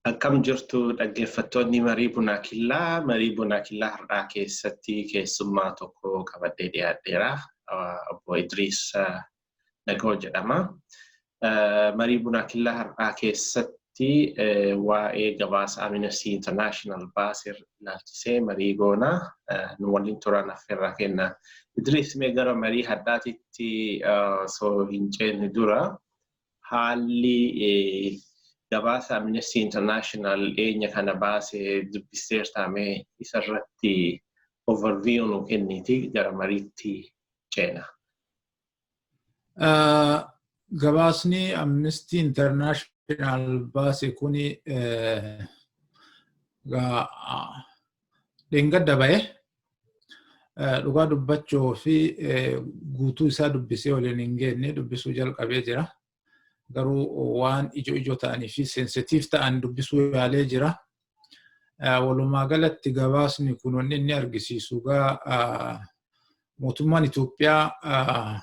Akkam jirtu dhaggeeffattoonni marii bunaa killaa har'aa keessatti keessummaa tokko qabadhee dhiyaadheera. Obbo Idriis Nagoo jedhama. Marii bunaa killaa har'aa keessatti waa'ee gabaasa Amnesty International baasee ilaalchisee marii goona. Nu waliin turan affeerraa kenna. Idriis mee gara marii haddaatitti soo hin ceene dura haalli gabaasa Amnesty International eenya kana baasee dubbisteertaame isarratti overview nu kenniti gara mariitti ceena. Gabaasni Amnesty International baase kuni dhengadda bahe dhugaa dubbachuu fi guutuu isaa dubbisee waliin hin geenne dubbisuu jalqabee jira. Garuu waan ijoo ta'anii fi sensitive ta'an dubbisuu yaalee jira. Walumaa galatti gabaasni kun wanni inni argisiisu mootummaan Itoophiyaa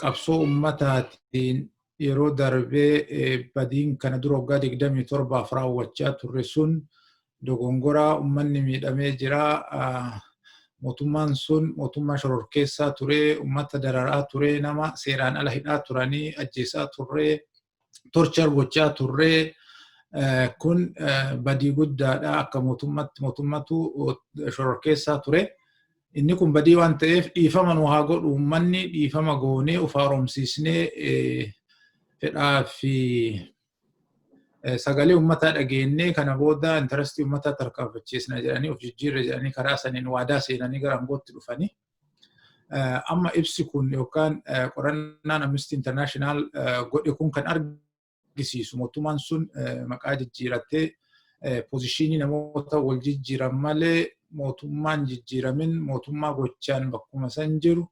qabsoo ummataatiin yeroo darbee badiin kana dura waggaa 27 raawwachaa turre sun dogongoraa ummanni miidhamee jira. Mootummaan sun mootummaa shororkeessaa ture, ummata dararaa ture, nama seeraan ala hidhaa turanii ajjeesaa turre, torchar gochaa turre. Kun badii guddaadha akka mootummatu shororkeessaa ture. Inni kun badii waan ta'eef dhiifama nu haa godhu, ummanni dhiifama goonee of haaromsiisnee fedhaa fi sagalee ummataa dhageennee kana booda intarastii ummataa tarkaanfachiisna jedhanii of jijjiirra jedhanii karaa saniin waadaa seenanii gara aangootti dhufanii. Amma ibsi kun yookaan qorannaan Amnesty International godhe kun kan argisiisu mootummaan sun maqaa jijjiirattee pozishinii namoota wal jijjiiran malee mootummaan jijjiiramin mootummaa gochaan bakkuma san jiru.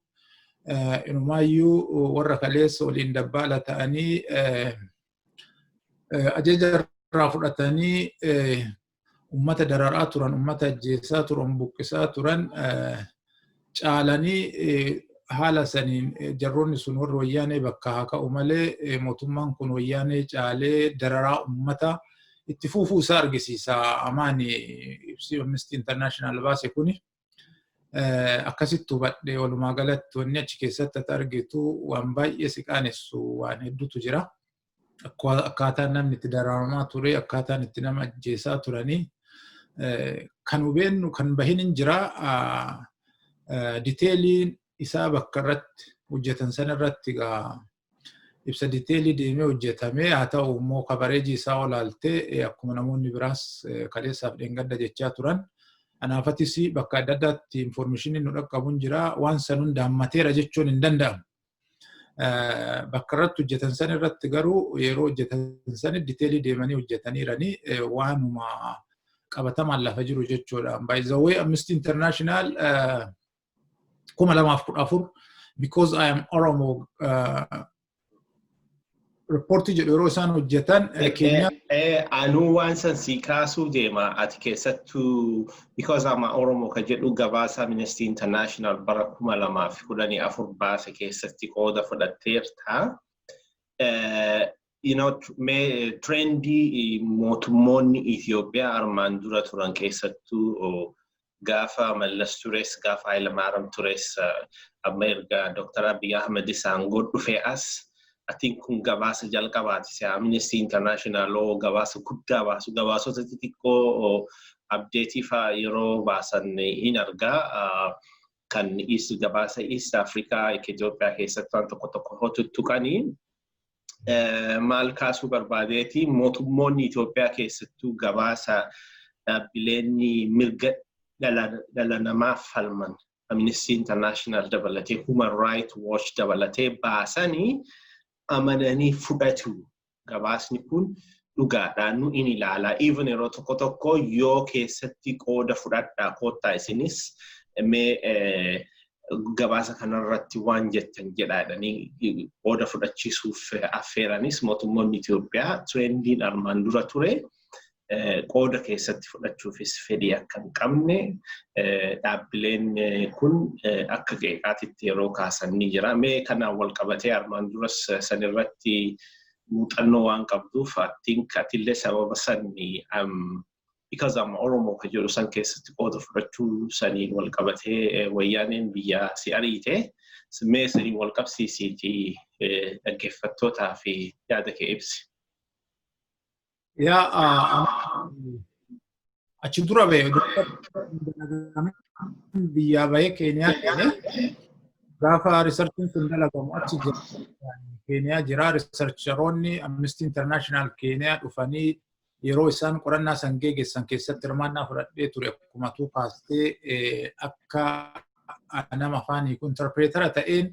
Inumaayyuu warra kaleessa waliin dabbaala ta'anii ajaja irraa fudhatanii ummata dararaa turan, ummata ajjeesaa turan, buqqisaa turan caalanii haala saniin jarroonni sun warri wayyaanee bakka haa ka'u malee mootummaan kun wayyaanee caalee dararaa ummata itti fufuu isaa argisiisa. Amaani ibsi Amnesty International baase kuni akkasitti hubadhe walumaa galatti wanni achi keessatti argitu waan baay'ee si qaanessu waan hedduutu jira. Akkaataan namni itti dararamaa ture, akkaataan itti nama ajjeesaa turanii kan hubeennu kan bahin hin jira. Diteeliin isaa bakka irratti hojjetan sana irratti ibsa diteelii deemee hojjetamee haa ta'u immoo kabareejii isaa olaaltee akkuma namoonni biraas kaleessaaf dheengadda jechaa turan. Anaafatis bakka adda addaatti informationiin nu dhaqqabuun jira. Waan san hunda hammateera jechuun hin danda'amu. Bakka irratti hojjetan san irratti garuu yeroo hojjetan san diteelii deemanii hojjetaniiranii waanuma qabatamaan lafa jiru jechuudha. By the way, Amnesty International 2014 because I am Oromo reporti jedhu yeroo isaan hojjetan Kenya. Anuu waan san si kaasuu deema ati keessattuu because I'm Oromo ka jedhu gabaasa Amnesty International bara 2014 baase keessatti qooda fudhatteerta. Trendy mootummoonni Itoophiyaa armaan dura turan keessattuu gaafa Mallas tures, gaafa Hayilamaariyaam tures, amma erga Dr. Abiy Ahmed isaan dhufee as I think kun gabaasa jalqabaati. Amnesty International gabaasa guddaa baasu, gabaasota xixiqqoo update fa yeroo baasan hin argaa. Kan gabaasa East Africa Itoophiyaa keessatti waan tokko hojjetuqanii maal kaasuu barbaadeeti mootummoonni Itoophiyaa keessattuu gabaasa dhaabbileen mirga dhala namaaf falman Amnesty International dabalatee Human Rights Watch dabalatee baasanii amananii fudhatu. Gabaasni kun dhugaadhaan nu in ilaala. Even yeroo tokko yoo keessatti qooda fudhadhaa koottaa isinis gabaasa kanarratti waan jettan jedhaadhanii qooda fudhachiisuuf affeeranis mootummoonni Itoophiyaa trendiin armaan dura ture qooda keessatti fudhachuufis fedhii akka hin qabne dhaabbileen kun akka qeeqaatitti yeroo kaasan ni jira. Mee kanaan wal qabatee armaan duras sanirratti muuxannoo waan qabduuf I think atillee sababa sanii because I'm Oromo ka jedhu san keessatti qooda fudhachuu saniin wal qabatee wayyaaneen biyyaa si ariite mee saniin wal qabsiisiitii dhaggeeffattootaa fi yaada kee ibsi. Achi dura ba'e biyyaa ba'ee Keeniyaa gaafa researchiin sun dalagamu achi jira. Keeniyaa jira researcheroonni Amnesty International Keeniyaa dhufanii yeroo isaan qorannaa san geggeessan keessatti hirmaannaa fudhadhee ture akkuma tuu kaastee akka nama afaan hiiku interpreetara ta'een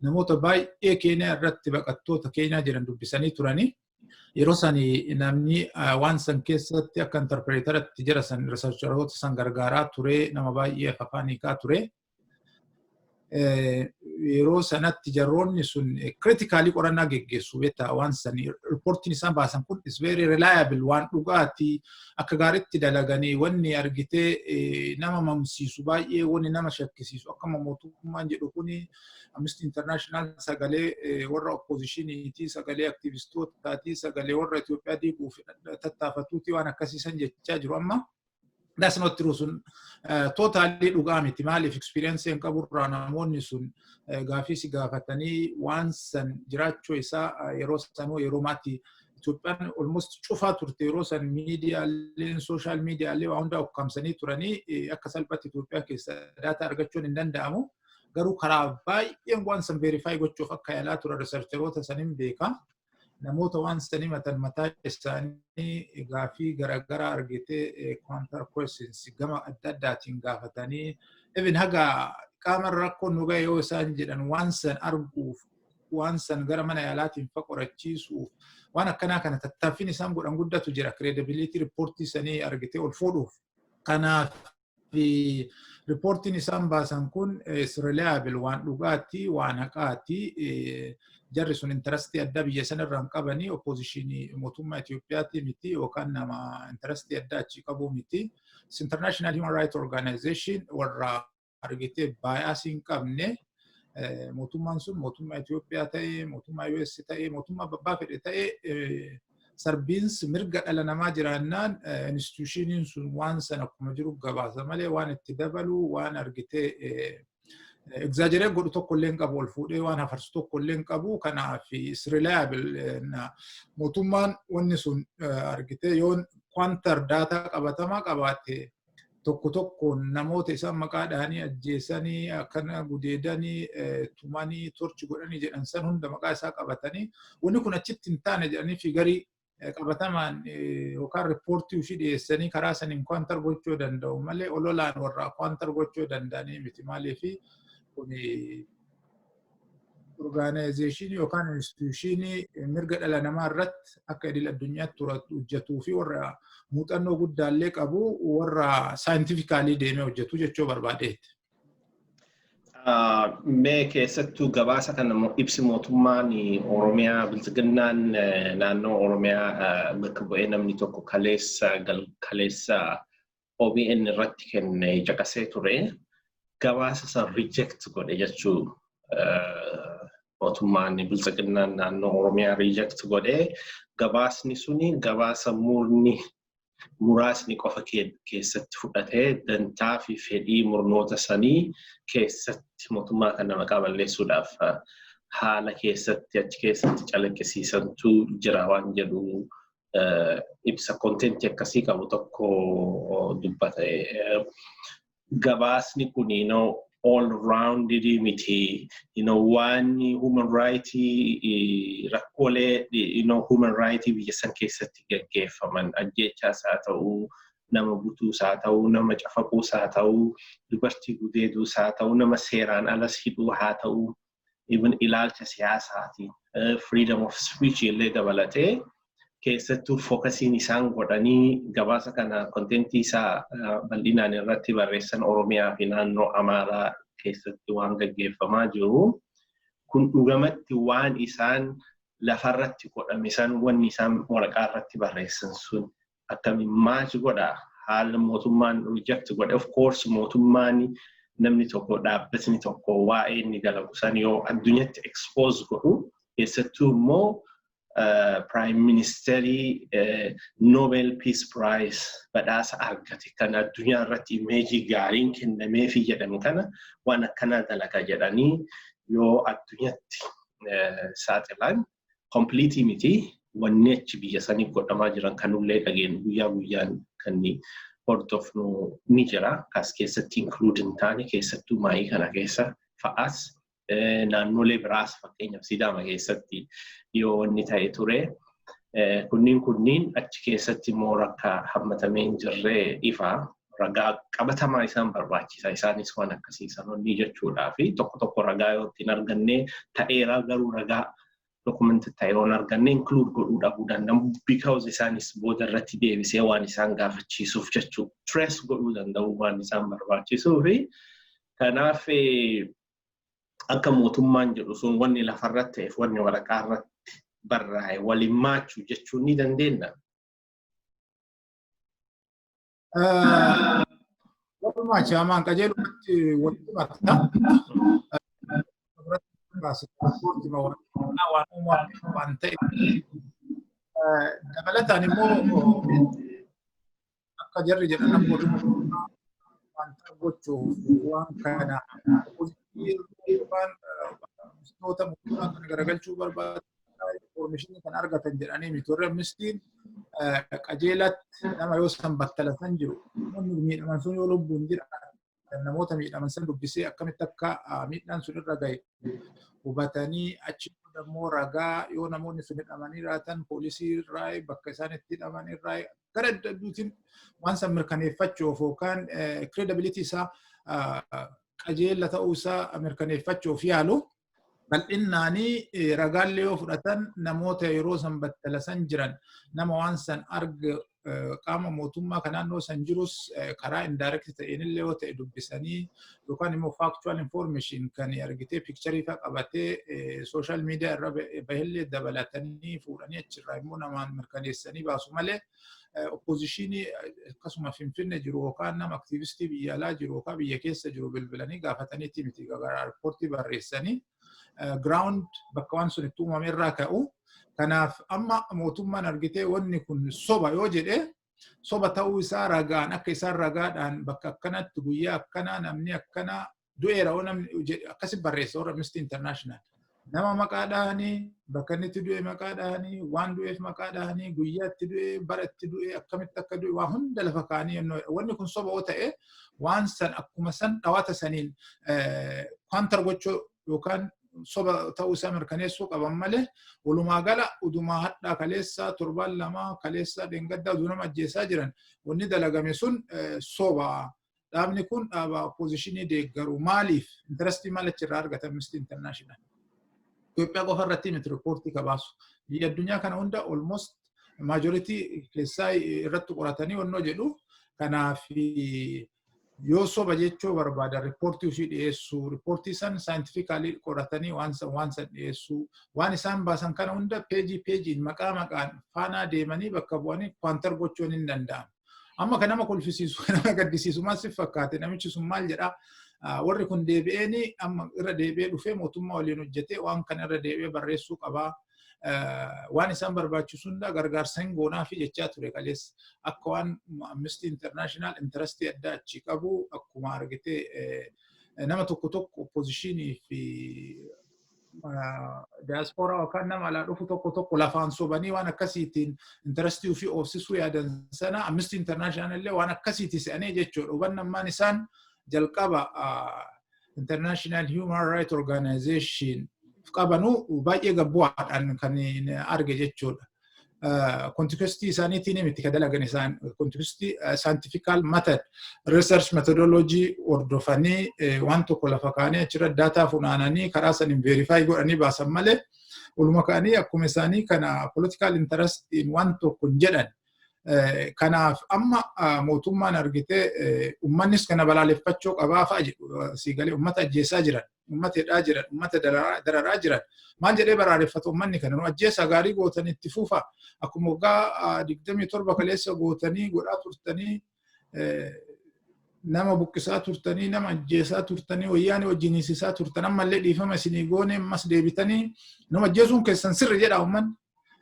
namoota baay'ee Keeniyaa irratti baqattoota Keeniyaa jiran dubbisanii turanii. Yeroo sani namni waan san keessatti akka interpreetaratti jira san researcheroota san gargaaraa ture nama baay'ee afaan hiikaa ture. Yeroo sanatti jarroonni sun critically qorannaa geggeessu beektaa waan sanii reportiin isaan baasan kun is very reliable waan dhugaati akka gaariitti dalaganii wanni argitee nama mamsiisu baay'ee wanni nama shakkisiisu akkama mootummaan jedhu kuni Amnesty International sagalee warra oppositioniitii sagalee aktiivistootaati sagalee warra Itoophiyaa diiguuf tattaafatuuti waan akkasiisan jechaa jiru amma. That's not true. Totally dhugaamiti maaliif experience hin qaburraa namoonni sun gaafii gaafatanii waan san jiraachuu isaa yeroo sanuu yeroo maatii Itoophiyaan almost cufaa turte yeroo san miidiyaaleen social miidiyaalee waan hundaa ukkaamsanii turanii akka salphatti Itoophiyaa keessa data argachuun hin danda'amu. Garuu karaa baay'een waan san verify gochuuf akka yaalaa ture researcheroota saniin beekaa. Namoota waan sanii mataa isaanii gaafii garaagaraa argitee counter questions gama adda addaatiin gaafatanii even haga qaama rakkoon nu ga'e yoo isaan jedhan waan san arguuf waan san gara mana yaalaatiin qorachiisuuf waan akkanaa kana tattaaffiin isaan godhan guddatu jira credibility reportii sanii argitee ol fuudhuuf. Kanaaf reportiin isaan baasan kun is reliable waan dhugaati waan haqaati. Jarri sun interestii adda biyya sanarraa hin qabanii oppositionii mootummaa Itoophiyaatti miti yookaan nama interestii adda achi qabu miti. International Human Rights Organization warra argitee bias hin qabne mootummaan sun mootummaa Itoophiyaa ta'ee mootummaa US ta'ee mootummaa babbaa fedhe ta'ee sarbiinsi mirga dhala namaa jiraannaan institutioniin sun waan sana akkuma jiru gabaasa malee waan itti dabalu waan argitee exaggerate godhu tokko illee hin qabu ol fuudhee waan hafarsu tokko illee hin qabu kanaaf is reliable mootummaan wanni sun argitee yoo quantar data qabatamaa qabaate tokko tokkoon namoota isaan maqaadhaanii ajjeesanii akkana gudeedanii tumanii torchi godhanii jedhan san hunda maqaa isaa qabatanii wanni kun achitti hin taane jedhanii figarii qabatamaan yookaan reportii ufii dhiyeessanii karaa saniin quantar gochuu danda'u malee ololaan warraa quantar gochuu danda'anii miti maaliifi organization yookaan institution mirga dhala namaa irratti akka idil addunyaatti hojjetuu fi warra muuxannoo guddaallee qabu warra scientifically deemee hojjetu jechuu barbaadeetti. Mee keessattuu gabaasa kana ibsi mootummaan Oromiyaa bilchiginnaan naannoo Oromiyaa bakka bu'ee namni tokko kaleessa OBN irratti kenne caqasee ture. Gabaasa san reject godhe jechuu mootummaan bilchiginnaan naannoo Oromiyaa reject godhe gabaasni suni gabaasa muraasni qofa keessatti fudhatee dantaa fi fedhii murnoota sanii keessatti mootummaa kana maqaa balleessuudhaaf haala keessatti achi keessatti calaqqisiisantu jira waan jedhu ibsa kontentii akkasii qabu tokko dubbate. Gabaasni kun all rounded miti waan human rights rakkoolee human rights biyya san keessatti gaggeeffaman ajjeechaas haa ta'uu nama butuus haa ta'uu nama cafaquus haa ta'uu dubartii gudeeduus haa ta'uu nama seeraan alas hidhuu haa ta'uu even ilaalcha siyaasaatiin freedom of speech illee dabalatee keessattuu fookasiin isaan godhanii gabaasa kana kontentii isaa bal'inaan irratti barreessan Oromiyaa fi naannoo Amaaraa keessatti waan gaggeeffamaa jiru. Kun dhugamatti waan isaan lafarratti godhame san wanni isaan waraqaa irratti barreessan sun akkamiin maal godha haala mootummaan reject godhe. Of course mootummaan namni tokko dhaabbatni tokko waa'ee inni dalagu san yoo addunyatti expose godhu keessattuu immoo Prime Ministerii Nobel Peace Prize badhaasa argate kan addunyaa irratti imeejii gaariin kennameefii jedhamu kana waan akkanaa dalagaa jedhanii yoo addunyatti saaxilan completely miti wanni achi biyya sanii godhamaa jiran kanullee dhageen guyyaa guyyaan kan hordofnu ni jira kas keessatti include hin taane keessattuu maayii kana keessa fa'aas naannolee biraas fakkeenyaaf Sidaama keessatti yoo wanni ta'e ture kunniin achi keessatti immoo rakka hammatamee hin jirree ifaa ragaa qabatamaa isaan barbaachisa isaanis waan akkasiisan wanni jechuudhaa fi tokko ragaa yoo ittiin arganne ta'eera garuu ragaa dokumentii ta'e yoo arganne include godhuu dhabuu danda'u because isaanis booda irratti deebisee waan isaan gaafachiisuuf jechuu trace godhuu danda'u waan isaan barbaachisuu fi kanaaf akka mootummaan jedhu sun wanni lafarratti ta'eef wanni waraqaa irratti barraa'e waliin maachuu jechuun ni dandeenya. Walumaa chaamaan qajeelumatti walitti mataa waan ta'e dabalataan immoo akka jarri jedhan wanta gochuuf waan kana waan mistoota mootummaa kana garagalchuu barbaadu information kan argatan jedhanii miti warra mistiin qajeelatti nama yoo san battalatan jiru namoonni miidhaman sun yoo lubbuun jira namoota miidhaman san dubbisee akkamitti akka miidhaan sun irra gahe hubatanii achi immoo ragaa yoo namoonni sun hidhamanii raatan poolisii irraa bakka isaan itti hidhaman irraa gara dadduutiin waan san mirkaneeffachuuf yookaan credibility isaa qajeela ta'uu isaa mirkaneeffachuuf yaalu bal'innaanii ragaallee yoo fudhatan namoota yeroo san battalasan jiran nama waan san arga qaama mootummaa kan naannoo san jirus karaa indirect ta'eenillee yoo ta'e dubbisanii yookaan immoo factual information kan argitee picture ifa qabatee social media irra bahillee dabalatanii fuudhanii achirraa immoo namaan mirkaneessanii baasu malee oppositionii akkasuma Finfinnee jiru yookaan nama aktivistii biyya alaa jiru yookaan biyya keessa jiru bilbilanii gaafataniitti miti gara riippoortii barreessanii ground bakka waan sun itti uumame irraa ka'u. Kanaaf amma mootummaan argitee wanni kun soba yoo jedhe soba ta'uu isaa ragaan akka isaan ragaadhaan bakka akkanatti guyyaa akkanaa namni akkanaa du'eera oo namni akkasi barreessa warra Amnesty International. Nama maqaadhaanii bakka inni itti du'e maqaadhaanii waan du'eef maqaadhaanii guyyaa itti du'e bara itti du'e akkamitti akka du'e waan hunda lafa kaanii wanni kun soba yoo ta'e waan san akkuma san dhawaata saniin kwantar gochuu yookaan soba ta'uu isaa mirkaneessuu qaban malee walumaa gala udumaa hadhaa kaleessaa torbaan lama kaleessaa dheengaddaa uduu nama ajjeesaa jiran wanni dalagame sun soba dhaabni kun dhaaba oppositionii deeggaru maaliif interestii maal achirraa argatan Amnesty International Itoophiyaa qofa irratti miti riippoortii kabaasu biyya addunyaa kana hunda almost majority keessaa irratti qoratanii wannoo jedhu kanaaf yoo soba jechuu barbaada riippoortii ofii dhiyeessuu riippoortii san saayintifikaalii qoratanii waan san dhiyeessuu waan isaan baasan kana hunda peejiin maqaan faanaa deemanii bakka bu'anii kwantar gochuun hin danda'amu. Amma kan nama kolfisiisu kan nama gaddisiisu maal si fakkaate namichi sun maal jedhaa warri kun deebi'anii amma irra deebi'ee dhufee mootummaa waliin hojjetee waan kana irra deebi'ee barreessuu qabaa. Waan isaan barbaachisu hunda gargaarsa hin goonaa fi jechaa ture kaleessa akka waan Amnesty International interestii adda achi qabu akkuma argitee nama tokko oppositionii fi diaspora yookaan nama alaa dhufu tokko lafaan sobanii waan akkasiitiin interestii ofii oofsisuu yaadan sana Amnesty International illee waan akkasiitii se'anii jechuudha. Hubannammaan isaan jalqaba International Human Rights Organization qabanu baay'ee gabbu'aadhaan kan arge jechuudha. Kontekistii isaaniitiin miti ka dalagan isaan kontekistii scientifical method research methodology hordofanii waan tokko lafa kaanii achirra daataa funaananii karaa saniin verify godhanii baasan malee walumaa kaanii akkuma isaanii kana political interest in waan tokko jedhan. Kanaaf amma mootummaan argitee uummannis kana balaaleffachuu qabaa fa'a jedhu siigalee uummata ajjeesaa jiran uummata hidhaa jiran uummata dararaa jiran maal jedhee balaaleffatu uummanni kana nu ajjeesaa gaarii gootanii itti fuufa akkuma waggaa 27 kaleessa gootanii godhaa turtanii nama buqqisaa turtanii nama ajjeesaa turtanii wayyaanii wajjin hiisisaa turtan ammallee dhiifama isinii goone ammas deebitanii nama ajjeesuun keessan sirri jedha uummanni.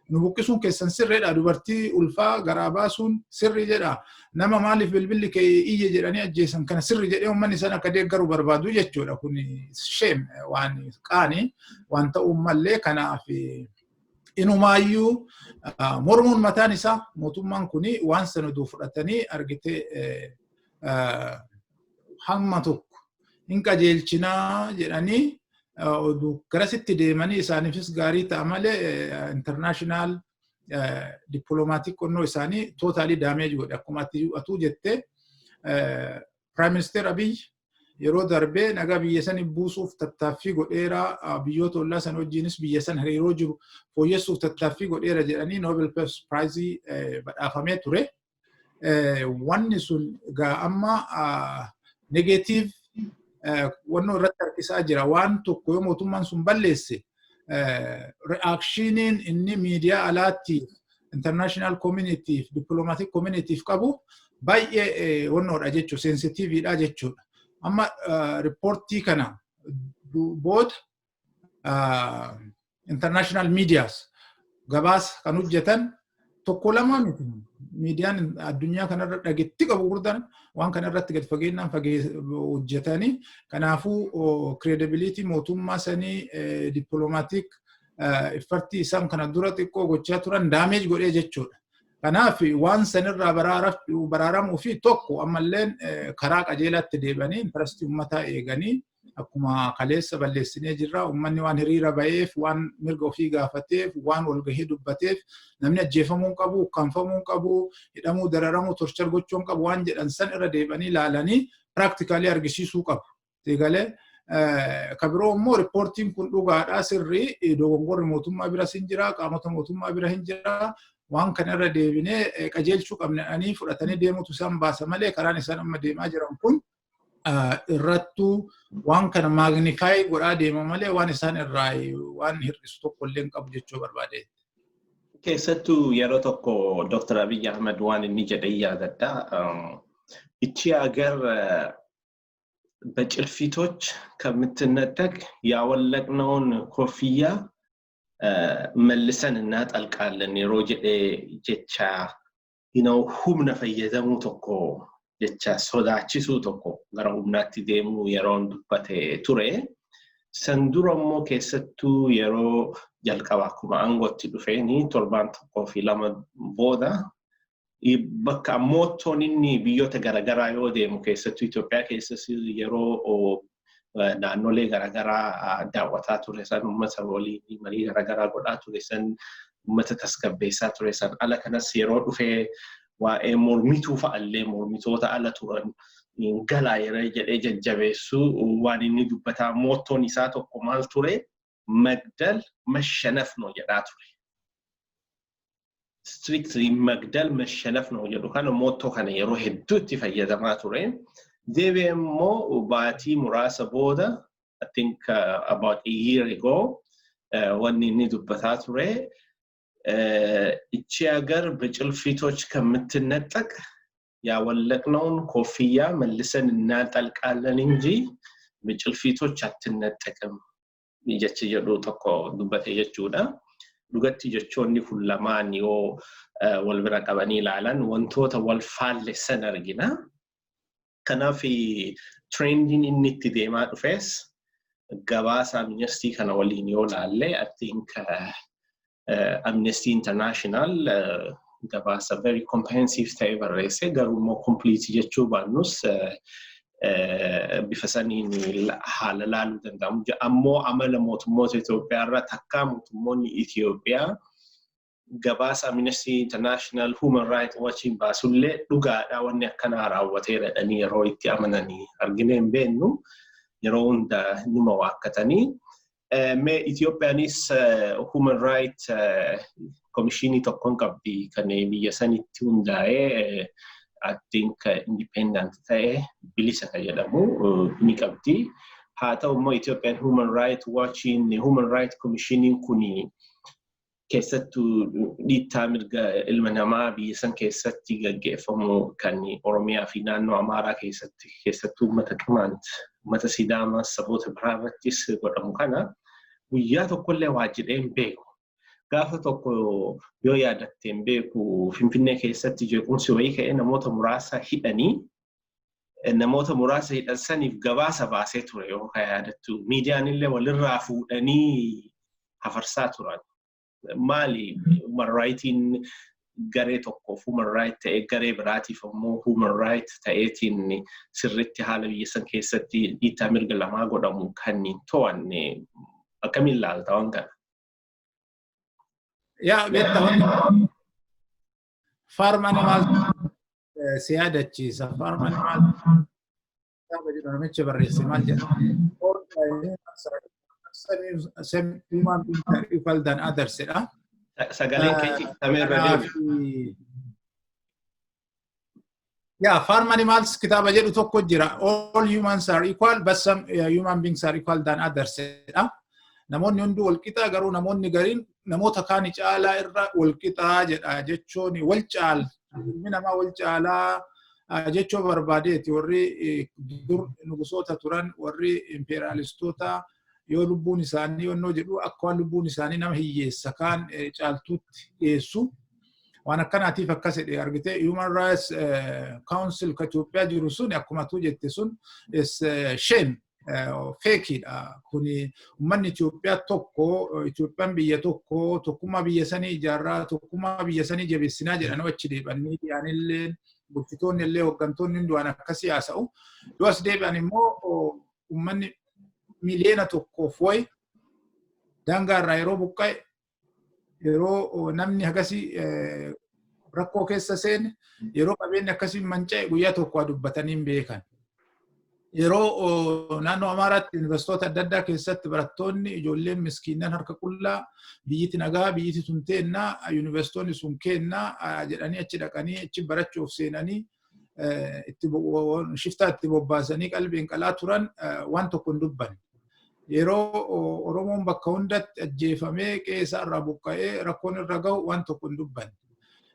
nu buqqisuun keessan sirriidha dubartii ulfaa garaa baasuun sirri jedha nama maaliif bilbilli kee iyye jedhanii ajjeesan kana sirri jedhee uummanni sana akka deeggaru barbaadu jechuudha kun shame waan qaanii waan ta'uu mallee kanaaf inumaayyuu mormuun mataan isaa mootummaan kuni waan sana duu fudhatanii argitee hamma tokko hin qajeelchinaa jedhanii garasitti deemanii isaaniifis gaarii ta'a malee international diplomatic qonnoo isaanii totally damage godhe akkuma atuu jettee Prime Minister Abiy yeroo darbee nagaa biyya san buusuuf tattaaffii godheera biyyoota ollaa san wajjinis biyya san hariiroo jiru fooyyessuuf tattaaffii godheera jedhanii Nobel Peace Prize badhaafamee ture. Wanni sun gaa amma negative wanno irratti harkisaa jira waan tokko yoo mootummaan sun balleesse reactioniin inni miidiyaa alaatti international community diplomatic community qabu baay'ee wannoodha jechuudha sensitiviidha jechuudha. Amma reportii kana booda international medias gabaas kan hojjetan tokko lama miti miidiyaan addunyaa kanarra dhageetti qabu gurdan waan kanarratti gad fageenyaan hojjetanii kanaafuu credibility mootummaa sanii diplomatic effortii isaan kana dura xiqqoo gochaa turan damage godhee jechuudha. Kanaaf waan sanirraa baraaramuu fi tokko ammalleen karaa qajeelaatti deebanii intarastii uummataa eeganii akkuma kaleessa balleessinee jirra uummanni waan hiriira ba'eef waan mirga ofii gaafateef waan walgahii dubbateef namni ajjeefamuu qabu ukkaanfamuu qabu hidhamuu dararamuu torchar gochuu qabu waan jedhan san irra deebanii ilaalanii practically argisiisuu qabu. Egalee kabiroo immoo riippoortiin kun dhugaadhaa sirrii dogongorri mootummaa bira hin jira qaamota mootummaa bira hin jira waan kanarra deebinee qajeelchuu qabnanii fudhatanii deemutu isaan baasa malee karaan isaan amma deemaa jiran kun irrattuu waan kana magnify godhaa deema malee waan isaan irraa waan hir'isu tokko illee qabu jechuu barbaade. Keessattuu yeroo tokko Dr. Abiy Ahmed waan inni jedhe yaadadha. Ichi agar በጭልፊቶች ከምትነጠቅ ያወለቅነውን ኮፍያ መልሰን እናጠልቃለን yeroo jedhee jecha humna fayyadamuu tokko jecha sodaachisuu tokko gara humnaatti deemuu yeroo dubbate ture san dura immoo keessattuu yeroo jalqaba akkuma aangootti dhufeeni torbaan tokkoo fi lama booda bakka moottoon inni biyyoota garagaraa yoo deemu keessattuu Itoophiyaa keessatti yeroo naannolee garagaraa daawwataa ture san uummata waliin marii garagaraa godhaa ture san uummata tasgabbeessaa ture san ala kanas yeroo dhufee waa'ee mormituu fa'allee mormitoota ala turan galaa yeroo jedhee jajjabeessu waan inni dubbataa moottoon isaa tokko maal ture magdal mashanaf ነው jedhaa ture. Strictly magdal mashanaf ነው jedhu kana moottoo kana yeroo hedduutti fayyadamaa ture. Deebi'emmoo baatii muraasa booda I think about a year ago wanni inni dubbataa ture ichi agar በጭልፊቶች ከምትነጠቅ ያወለቅነውን ኮፍያ መልሰን እናጠልቃለን እንጂ በጭልፊቶች አትነጠቅም ይጀች jedhu tokko dubbate jechuudha. Dhugatti jechoonni kun lamaan yoo wal bira qabanii ilaalan wantoota wal faallessan argina. Kanaaf trending inni itti deemaa dhufes gabaasa Amnesty kana waliin yoo ilaalle I think Amnesty International gabaasa very comprehensive ta'e barreesse garuu immoo complete jechuu baannus bifa saniin haala laaluu danda'amu. Ammoo amala mootummoota Itoophiyaa irra takkaa mootummoonni Itoophiyaa gabaasa Amnesty International Human Rights Watch baasullee dhugaadhaa wanni akkanaa raawwateera jedhanii yeroo itti amananii arginee hin beeknu yeroo hunda numa waakkatanii. Mee Itoophiyaanis Human Rights Commissionii tokkoon qabdi kan biyya sanitti hundaa'ee I think independent ta'e bilisa kan jedhamu ni qabdi. Haa ta'u immoo Ethiopian Human Rights Watch Human Rights Commissionii kuni keessattuu dhiittaa mirga ilma namaa biyya san keessatti gaggeeffamu kan Oromiyaa fi naannoo Amaaraa keessattuu uummata Qimaant uummata Sidaamaa saboota biraa irrattis godhamu kana guyyaa tokkollee waa jedhee hin beeku. gaafa tokko yoo yaadatteen beeku Finfinnee keessatti jeequmsi wayii ka'ee namoota muraasa hidhanii namoota muraasa hidhan saniif gabaasa baasee ture yoo yaadattu miidiyaan illee walirraa fuudhanii hafarsaa turan. Maali human rightiin garee tokkoof human right ta'ee garee biraatiif ammoo human right ta'eetiin sirriitti haala biyya san keessatti dhiittaa mirga lamaa godhamu kanneen to'anne akkamiin ilaalta waan kana? Yaa beektaa farm animals si yaadachiisa. Farm animals kitaaba jedhu namichi barreesse maal jedha? Some human beings are equal than others jedha. Sagaleen keetii tameerra deemi. Yeah, farm animals kitaba jedhu tokko jira. All humans are equal, but some human beings are equal than others. Namoonni hundi wal qixa garuu namoonni gariin namoota kaan caalaa irra wal qixa jedha jechuun wal caal ilmi namaa wal caalaa jechuu barbaadeeti. Warri dur nugusoota turan warri imperialistoota yoo lubbuun isaanii yonnoo jedhu akka waan lubbuun isaanii nama hiyyeessa kaan caaltuutti dhiyeessu. Waan akkanaatiif akkas jedhee argite Human Rights Council ka Itoophiyaa jiru sun akkuma tuu jette sun is shame fakeidha. Kuni uummanni Itoophiyaa tokko Itoophiyaan biyya tokko tokkummaa biyya sanii ijaarraa tokkummaa biyya sanii jabeessinaa jedhan achi deebanii dhiyaanillee bulchitoonni illee hooggantoonni hundi waan akkasii haasa'u. Yoo as deebi'an immoo uummanni miliyoona tokkoof wayi daangaarraa yeroo buqqa'e yeroo namni hagasii rakkoo keessa seene yeroo qabeenyi akkasii manca'e guyyaa tokko dubbatanii beekan. Yeroo naannoo Amaaraatti yuunivarsiitota adda addaa keessatti barattoonni ijoolleen miskiinan harka qullaa biyyiti nagaa biyyiti sun teennaa yuunivarsiitonni sun kennaa jedhanii achi dhaqanii achi barachuuf seenanii shiftaa itti bobbaasanii qalbiin qalaa turan waan tokko hin dubbanne. Yeroo Oromoon bakka hundatti ajjeefamee qe'ee irraa buqqa'ee rakkoon irra gahu waan tokko hin dubbanne.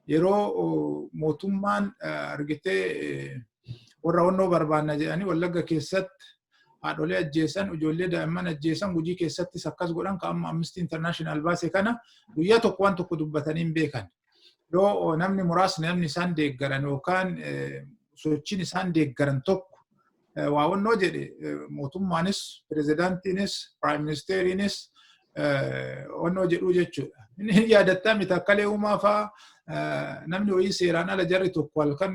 Yeroo mootummaan argitee warra onnoo barbaanna jedhanii Wallagga keessatti haadholee ajjeesan ijoollee daa'imman ajjeesan Gujii keessattis akkas godhan ka amma Amnesty International baase kana guyyaa tokko waan tokko dubbatanii hin beekan. Yoo namni muraasni namni isaan deeggaran yookaan sochiin isaan deeggaran tokko waawannoo jedhe mootummaanis pirezidaantiinis piraayim ministeeriinis onnoo jedhuu jechuudha. Inni yaadattaa miti akkalee uumaa fa'aa namni wayii seeraan ala jarri tokko halkan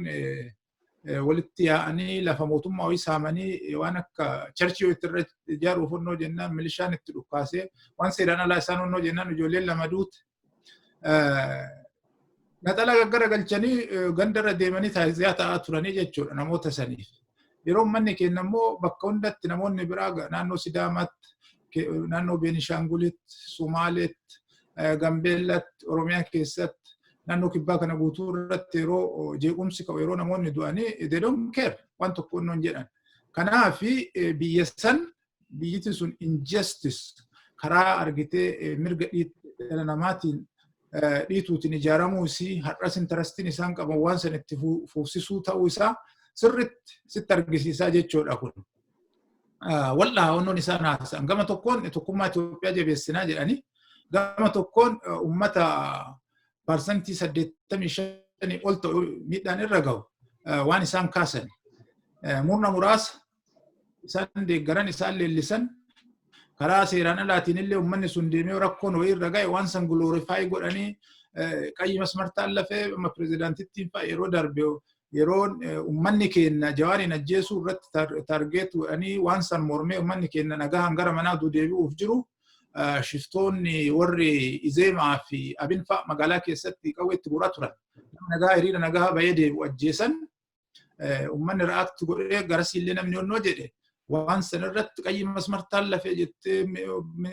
walitti yaa'anii lafa mootummaa wayii saamanii waan akka charchii irra ijaaruuf onnoo jennaan milishaan itti dhukkaasee waan seeraan alaa isaan onnoo jennaan ijoolleen lama duute. Naxala gaggara galchanii gandarra deemanii taasisaa ta'aa turanii jechuudha namoota saniif. Yeroo manni keenya immoo bakka hundatti namoonni biraa naannoo Sidaamaatti, naannoo Beenishaangulitti, Sumaaleetti, Gambeellatti, Oromiyaa keessatti, naannoo kibbaa kana guutuu irratti yeroo jeequmsi ka'u yeroo namoonni du'anii they don't care waan tokko onnoon jedhan. Kanaaf biyya san biyyiti sun injustice karaa argitee mirga dhala namaatiin dhiituutiin ijaaramuu isii har'as intarastiin isaan qaban waan san itti fuufsisuu ta'uu isaa sirriitti sitti argisiisaa jechuudha kun. Wal'aa onnoon isaan haasa'an gama tokkoon tokkummaa Itoophiyaa jabeessinaa jedhanii gama tokkoon uummata parsantii 85 ol ta'u miidhaan irra gahu waan isaan kaasan. Murna muraasa isaan deeggaran isaan leellisan karaa seeraan alaatiin illee uummanni sun deemee rakkoon wayii irra gahe waan san glorify godhanii qayyii masmartaan lafee amma pirezidaantittiin fa'a yeroo darbe yeroon uummanni keenya Jawaariin ajjeesuu irratti targeet godhanii waan san mormee uummanni keenya nagahaan gara manaa deebi'uuf jiru shiftoonni warri Izeemaa fi Abin fa'a magaalaa keessatti qawweetti guuraa turan. Nagaa hiriira nagaa bahee deebi'u ajjeesan uummanni react godhee garasiillee namni onnoo jedhe waan san irratti qayyii masmartaan lafee jettee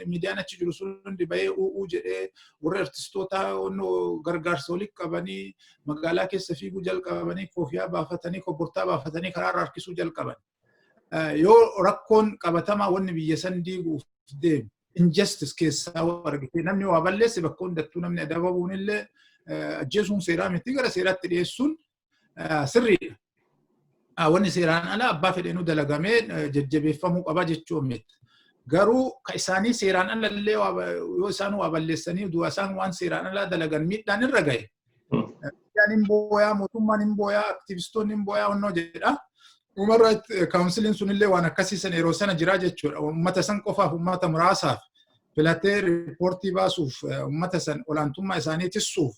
miidiyaan achi jiru sun hundi bahee u'uu jedhee warra artistoota onnoo gargaarsa walitti qabanii magaalaa keessa fiiguu jalqabanii koofiyaa baafatanii kobbortaa baafatanii karaa irra harkisuu jalqaban. Yoo rakkoon qabatamaa wanni biyya san diiguuf deemu injustice keessaa argite namni waa balleesse bakka hundattuu namni adabamuun illee ajjeesuun seeraa miti gara seeraatti dhiyeessuun sirriidha. Wanni seeraan ala abbaa fedheenuu dalagamee jajjabeeffamuu qaba jechuun miti. Garuu ka isaanii seeraan alallee yoo isaan waa balleessanii du'a isaan waan seeraan alaa dalagan miidhaan irra gahe. Miidhaan hin booyaa, mootummaan hin booyaa, aktivistoonni hin booyaa onnoo jedha. Human Rights Councilin sunillee waan akkasiisan yeroo sana jira jechuudha. Uummata san qofaaf uummata muraasaaf filatee riippoortii baasuuf uummata san olaantummaa isaanii tissuuf.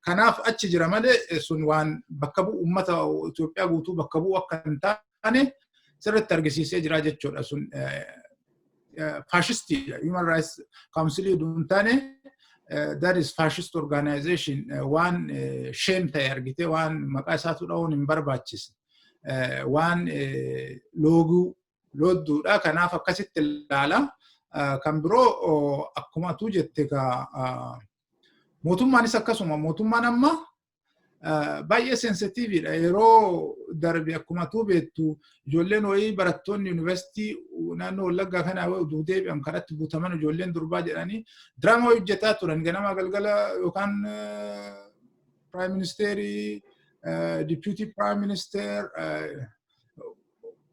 Kanaaf achi jira malee sun waan bakka bu'u uummata Itoophiyaa guutuu bakka bu'u akka hin taane sirriitti argisiisee jira jechuudha. Sun fascistiidha. Human Rights Council duun taane that is fascist organization waan shame ta'e argite waan maqaa isaatu dha'uun hin barbaachise. Waan loodduudha. Kanaaf akkasitti ilaala. Kan biroo akkuma atu jette mootummaanis akkasuma mootummaan amma baay'ee sensitiiviidha. Yeroo darbe akkuma atu beektu ijoolleen wayii barattoonni yuunivarsiitii naannoo Wallaggaa kana oduu deebi'an karatti butaman ijoolleen durbaa jedhanii diraamaa hojjetaa turan ganama galgala yookaan Prime Ministerii Deputy Prime Minister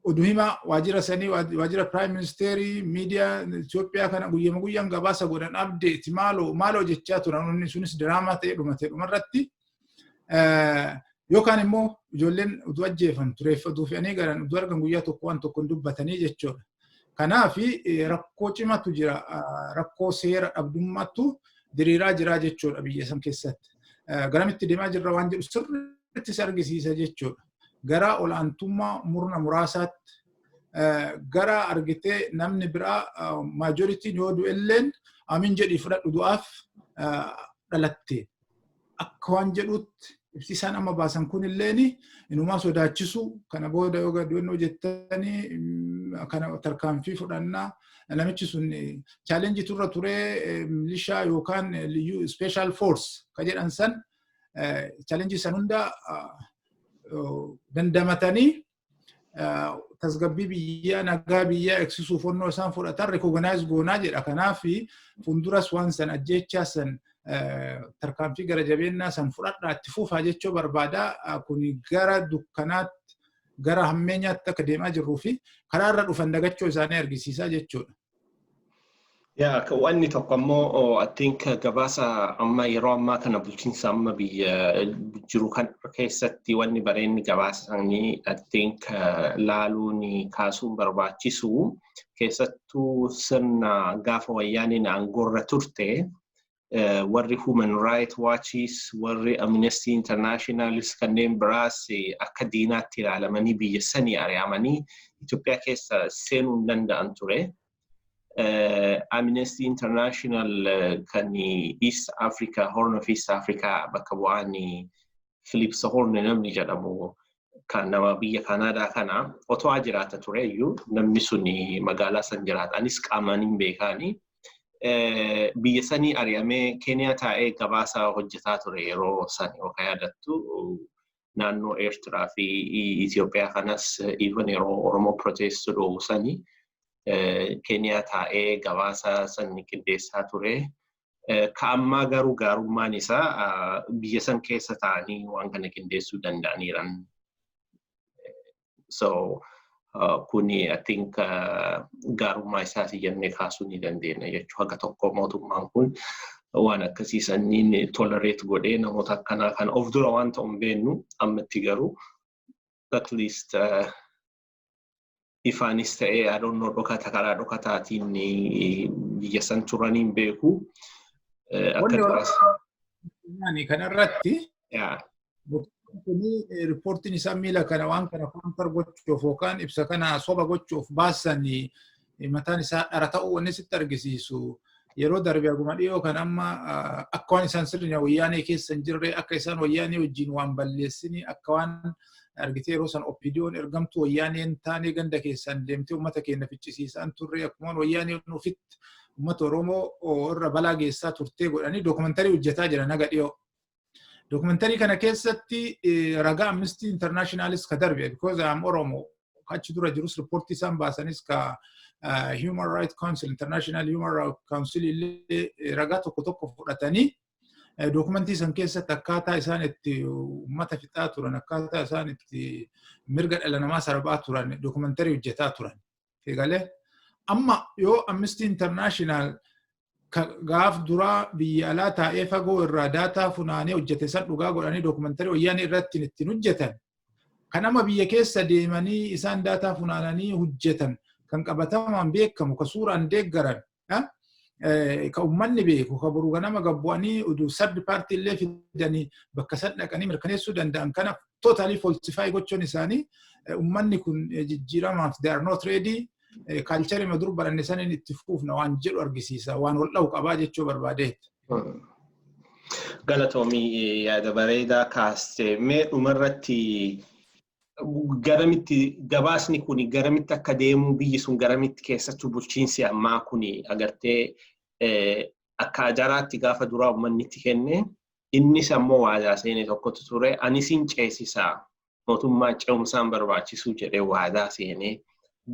oduu himaa waajjira sanii waajjira Prime Ministerii miidiyaa Itoophiyaa kana guyyaan gabaasa godhan update maaloo jechaa turan inni sunis diraamaa ta'e dhumarratti yookaan immoo ijoolleen oduu ajjeefan tureeffatu fe'anii garan oduu argan guyyaa tokko waan tokko dubbatanii jechuudha. Kanaaf rakkoo cimatu jira, rakkoo seera dhabdummaatu diriiraa jira jechuudha biyya san keessatti. Garamitti deemaa jirra waan jedhu sirriitti si argisiisa jechuudha. Gara olaantummaa murna muraasaatti gara argitee namni biraa maajoritiin yoo du'elleen amin jedhii fudhadhu du'aaf dhalatte. Akka waan jedhutti ibsisaan amma baasan kun illeen inumaa sodaachisu kana booda yoo gaddoonnoo jettanii kana tarkaanfii fudhannaa namichi sun challenge turra turee milishaa yookaan special force ka jedhan san challenge san hunda dandamatanii tasgabbii biyyaa nagaa biyyaa eegsisuuf onnoo isaan fudhatan recognize goonaa jedha. Kanaaf funduras waan san ajjechaa san tarkaanfii gara jabeennaa san fudhadhaa itti fuufaa jechuu barbaada. Kun gara dukkanaatti gara hammeenyaatti akka deemaa jirruu fi karaa irra dhufan dagachuu isaanii argisiisaa jechuudha. Wanni tokko ammoo I think gabaasa amma yeroo ammaa kana bulchiinsa amma biyya jiru kan keessatti wanni bareenni gabaasanii I think laaluun kaasuun barbaachisu keessattuu sirna gaafa wayyaaniin aangoorra turte warri Human Rights Watches warri Amnesty Internationalis kanneen biraas akka diinaatti ilaalamanii biyya sanii ari'amanii Itoophiyaa keessa seenuu hin danda'an ture. Amnesty International kan East Africa, Horn of East Africa bakka bu'aan Philips Horn namni jedhamu kan nama biyya Kanaadaa kana otoo jiraata ture iyyuu namni suni magaalaa san jiraatanis qaamaan hin beekani. Biyya sanii ari'amee Keeniyaa taa'ee gabaasa hojjetaa ture yeroo sani yookaan yaadattu naannoo Eertiraa fi Itoophiyaa kanas even yeroo Oromoo protest godhu sanii Keeniyaa taa'ee gabaasa sanni qindeessaa ture. Ka'ammaa garuu gaarummaan isaa biyya san keessa ta'anii waan kana qindeessuu danda'aniiran. So kuni I think gaarummaa isaati jennee kaasuu ni dandeenya jechuudha. Haga tokko mootummaan kun waan akkasii sanniin tolerate godhee namoota akkanaa kan of dura waan ta'u hin beeknu ammatti garuu at least ifaanis ta'ee I don't know dhokata karaa dhokataatiin biyya san turaniin beeku. Kanarratti riippoortiin isaa miila kana waan kana koontar gochuuf yookaan ibsa kana soba gochuuf baasanii mataan isaa dhara ta'uu wanni sitti argisiisu. Yeroo darbe arguma dhiyoo kan amma akka waan isaan sirriin wayyaanee keessa hin jirre akka isaan wayyaanee wajjin waan balleessini akka waan argitee yeroo san oppidiyoon ergamtu wayyaaneen taanee ganda keessan deemtee uummata keenya ficcisiisaan turre akkuma wayyaaneen ofitti uummata Oromoo irra balaa geessaa turtee godhanii dookumentarii hojjetaa jiran haga dhiyoo. Dookumentarii kana keessatti ragaa Amnesty Internationalis ka darbe because am Oromoo achi dura jirus riippoortii isaan baasanis ka Human Rights Council International Human Rights Council illee ragaa tokko fudhatanii dookumentii san keessatti akkaataa isaan itti uummata fixaa turan akkaataa isaan itti mirga dhala namaa sarbaa turan dookumentarii hojjetaa turan. Eegalee amma yoo Amnesty International gaaf dura biyya alaa taa'ee fagoo irraa daataa funaanee hojjete san dhugaa godhanii dookumentari wayyaanii irratti ittiin hojjetan kan amma biyya keessa deemanii isaan daataa funaananii hojjetan kan qabatamaan beekamu ka suuraan deeggaran ka ummanni beeku ka boru ganama gabbu'anii uduu third party illee fidanii bakka san dhaqanii mirkaneessuu danda'an kana totally falsify gochuun isaanii ummanni kun jijjiiramaaf they are not ready culture madur baranne sanin itti fuufna waan jedhu argisiisa waan wal dha'u qabaa jechuu barbaadeet. Galatoomii yaada bareedaa kaaste mee dhumarratti garamitti gabaasni kun garamitti akka deemu biyyi sun garamitti keessattuu bulchiinsi ammaa kun agartee akka ajaraatti gaafa duraa uummanni itti kenne innis ammoo waadaa seenee tokkotu ture anisin ceesisaa mootummaa ce'umsaan barbaachisuu jedhee waadaa seenee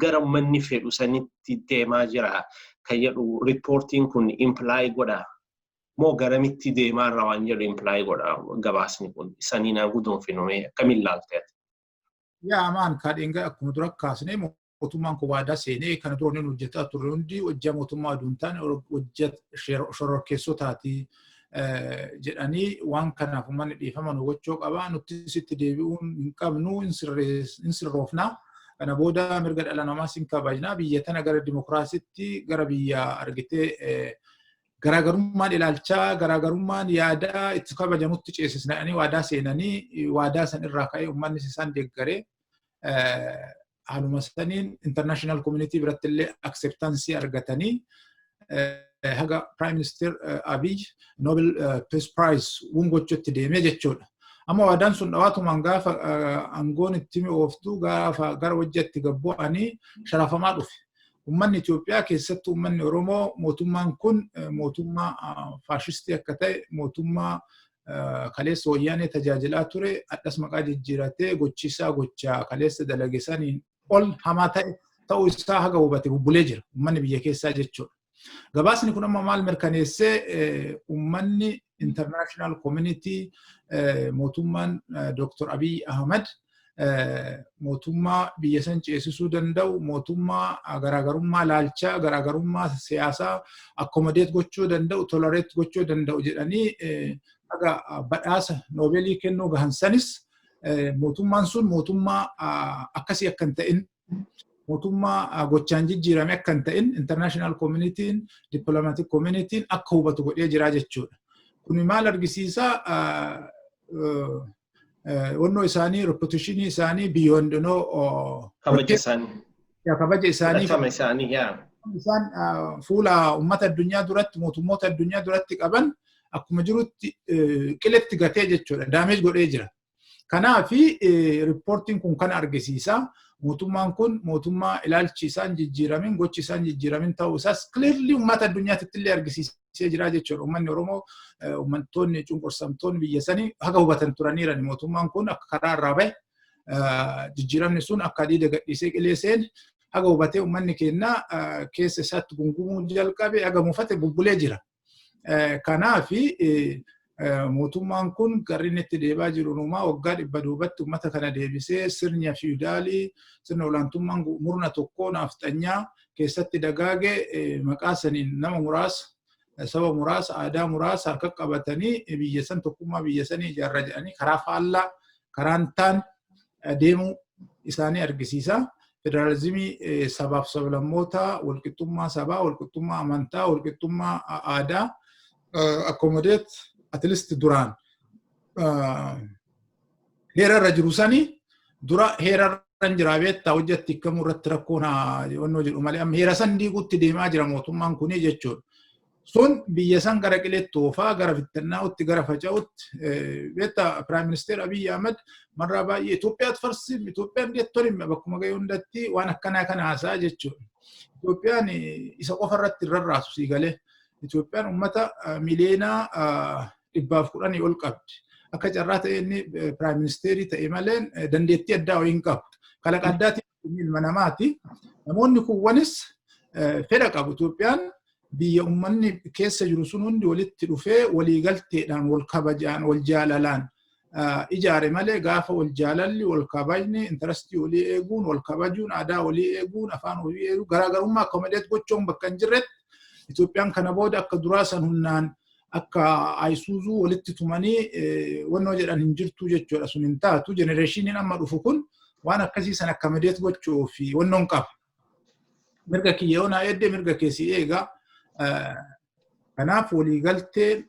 gara uummanni fedhu sanitti deemaa jira kan jedhu riippoortiin kun imply godha moo garamitti deemaa irra waan jedhu imply godha gabaasni kun saniin guduunfinumee akkamiin ilaalteet? Yaa amaan kaadhinga akkuma dura kaasnee mootummaan kun waadaa seenee kana dura inni hojjetaa turre hundi hojjaa mootummaa aduuntaan hojjaa shororkeessotaati jedhanii waan kanaaf uummanni dhiifaman gochuu qabaa nuti sitti deebi'uun hin qabnu hin sirroofnaa. Kana booda mirga dhala namaa sin kabajnaa biyya tana gara dimokiraasiitti gara biyya argitee garaagarummaan ilaalchaa garaagarummaan yaadaa itti kabajamutti ceesisnanii waadaa seenanii waadaa san irraa ka'ee uummanni isaan deeggaree haaluma saniin international community biratti illee acceptance argatanii haga Prime Minister Abiy Nobel Peace Prize gochuutti deemee jechuudha. Amma waadaan sun dhawaatumaan gaafa aangoon itti mi'ooftu gaafa gara hojjetti gabbu'anii sharafamaa dhufe. Uummanni Itoophiyaa keessatti uummanni Oromoo mootummaan kun mootummaa faashistii akka ta'e mootummaa kaleessa wayyaanee tajaajilaa ture addas maqaa jijjiiratee gochiisaa gochaa kaleessa dalage saniin ol hamaa ta'e ta'uu isaa haga hubate bubbulee jira uummanni biyya keessaa jechuudha. Gabaasni kun amma maal mirkaneessee uummanni international community mootummaan Dr. Abiy Ahmed mootummaa biyya san ceesisuu danda'u mootummaa garaagarummaa laalchaa garaagarummaa siyaasaa accommodate gochuu danda'u tolerate gochuu danda'u jedhanii haga badhaasa Noobelii kennuu gahansanis mootummaan sun mootummaa akkasii akka hin ta'in mootummaa gochaan jijjiirame akka hin ta'in international communityin diplomatic communityin akka hubatu godhee jira jechuudha. Kun maal argisiisa wannoo isaanii reputashinii isaanii beyond kabaja isaanii isaan fuula uummata addunyaa duratti mootummoota addunyaa duratti qaban akkuma jirutti qiletti gatee jechuudha damage godhee jira. Kanaafi riippoortiin kun kana argisiisa mootummaan kun mootummaa ilaalchi isaan jijjiiramin gochi isaan jijjiiramin ta'uu isaas clearly uummata addunyaatti illee argisiisee jira jechuudha. Uummanni Oromoo uummattoonni cunqursamtoonni biyya sanii haga hubatan turaniiran mootummaan kun akka karaa irraa bahe jijjiiramni sun akka diida gadhiisee qileeseen haga hubatee uummanni keenya keessa isaatti gungumuu jalqabe haga mufate bubbulee jira. Kanaafi mootummaan kun garriin itti deebaa jiru numaa waggaa 100 duubatti uummata kana deebisee sirna fiudaalii sirna olaantummaan murna tokkoo nafxanyaa keessatti dagaage maqaa saniin nama muraasa saba muraasa aadaa muraasa harka qabatanii biyya san tokkummaa biyya sanii ijaarra jedhanii karaa faallaa karaan taan deemuu isaanii argisiisa. Federaalizimii sabaaf sablammootaa walqixxummaa sabaa walqixxummaa amantaa walqixxummaa aadaa accommodate at least duraan heerarra jiru sanii dura heerarran jira beektaa hojjetti kamuu irratti rakkoon wannoo jedhu malee amma heera san diiguutti deemaa jira mootummaan kunii jechuudha. Sun biyya san gara qileetti oofaa gara fittannaa'utti gara faca'utti beektaa Prime Minister Abiy Ahmed marraa baay'ee Itoophiyaatti farsiin Itoophiyaan deettoon bakkuma gahee hundatti waan akkanaa kana haasaa jechuudha. Itoophiyaan isa qofa irratti rarraasu sii galee Itoophiyaan uummata miliyoonaa 110 ol qabdi. Akka carraa ta'e inni Prime Ministerii ta'e malee dandeettii addaa wayii hin qabu. Kalaqa addaatiin ilma namaati. Namoonni kuwwanis fedha qabu. Itoophiyaan biyya uummanni keessa jiru sun hundi walitti dhufee waliigalteedhaan wal kabajaan wal jaalalaan ijaare malee gaafa wal jaalalli wal kabajni intarastii walii eeguun wal kabajuun aadaa walii eeguun afaan walii eeguun garaagarummaa akkomodeet gochuun bakka hin jirretti Itoophiyaan kana booda akka duraa san humnaan akka Ayisuuzuu walitti tumanii wannoo jedhan hin jirtu jechuudha sun hin taatu jenereeshiniin amma dhufu kun waan akkasii san akkomodeet gochuu fi wannoon qaba. Mirga kiyyoonaa eddee mirga keessi eegaa kanaaf waliigaltee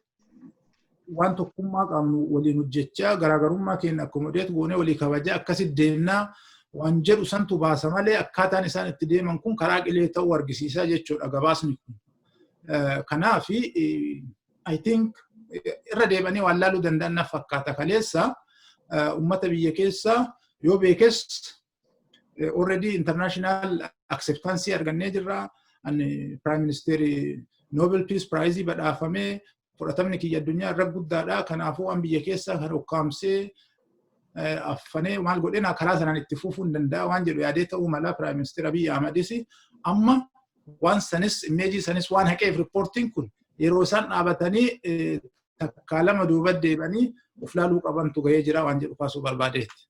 waan tokkummaa qabnu waliin hojjechaa garaagarummaa keenya akkomodeet goonee walii kabajaa akkasitti deemnaa waan jedhu santu baasa malee akkaataan isaan itti deeman kun karaa qilee ta'uu argisiisaa jechuudha gabaasni kun. Kanaaf I think irra deebanii waan laaluu danda'an fakkaata kaleessa ummata biyya keessa yoo beekes already international acceptance argannee jirra Prime Minister Nobel Peace Prize badhaafamee fudhatamni kiyya addunyaa irra guddaadha kanaafuu waan biyya keessa kan hokkaamsee affanee maal godhena karaa sanaan itti fufuu hin danda'a waan jedhu yaadee ta'uu mala Prime Minister Abiy Ahmedis amma waan sanis imeejii sanis waan haqeef riippoortiin kun yeroo isaan dhaabatanii takkaa lama duuba deebanii of laaluu qabantu gahee jira waan jedhu kaasuu barbaadeetti.